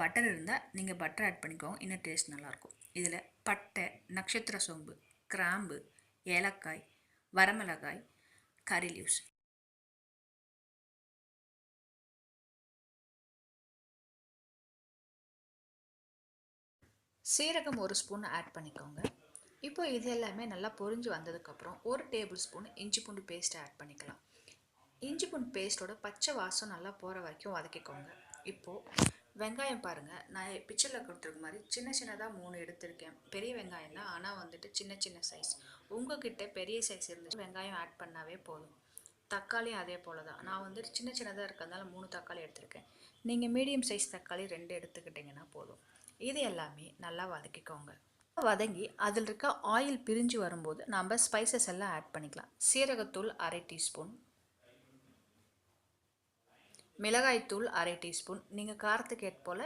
Butter இருந்தால் நீங்கள் butter add பண்ணிக்கோங்க, இன்னும் டேஸ்ட் நல்லாயிருக்கும். இதில் பட்டை, நட்சத்திர சோம்பு, கிராம்பு, ஏலக்காய், வரமிளகாய், கறி லீவ்ஸ், சீரகம் 1 ஸ்பூன் ஆட் பண்ணிக்கோங்க. இப்போ இது எல்லாமே நல்லா பொரிஞ்சு வந்ததுக்கப்புறம் 1 டேபிள் ஸ்பூன் இஞ்சி பூண்டு பேஸ்ட்டை ஆட் பண்ணிக்கலாம். இஞ்சி பூண்டு பேஸ்ட்டோட பச்சை வாசம் நல்லா போகிற வரைக்கும் வதக்கிக்கோங்க. இப்போது வெங்காயம் பாருங்கள், நான் பிக்சரில் கொடுத்துருக்க மாதிரி சின்ன சின்னதாக 3 எடுத்திருக்கேன். பெரிய வெங்காயம் தான், ஆனால் வந்துட்டு சின்ன சின்ன சைஸ். உங்கள்கிட்ட பெரிய சைஸ் இருந்துச்சு வெங்காயம் ஆட் பண்ணாவே போதும். தக்காளியும் அதே போல் தான், நான் வந்துட்டு சின்ன சின்னதாக இருக்கிறதுனால 3 தக்காளி எடுத்திருக்கேன். நீங்கள் மீடியம் சைஸ் தக்காளி 2 எடுத்துக்கிட்டிங்கன்னா போதும். இது எல்லாமே நல்லா வதக்கிக்கோங்க. வதங்கி அதில் இருக்க ஆயில் பிரிஞ்சு வரும்போது நம்ம ஸ்பைசஸ் எல்லாம் ஆட் பண்ணிக்கலாம். சீரகத்தூள் 1/2 டீஸ்பூன், மிளகாய்த்தூள் 1/2 டீஸ்பூன், நீங்கள் காரத்துக்கு ஏற்ப போல்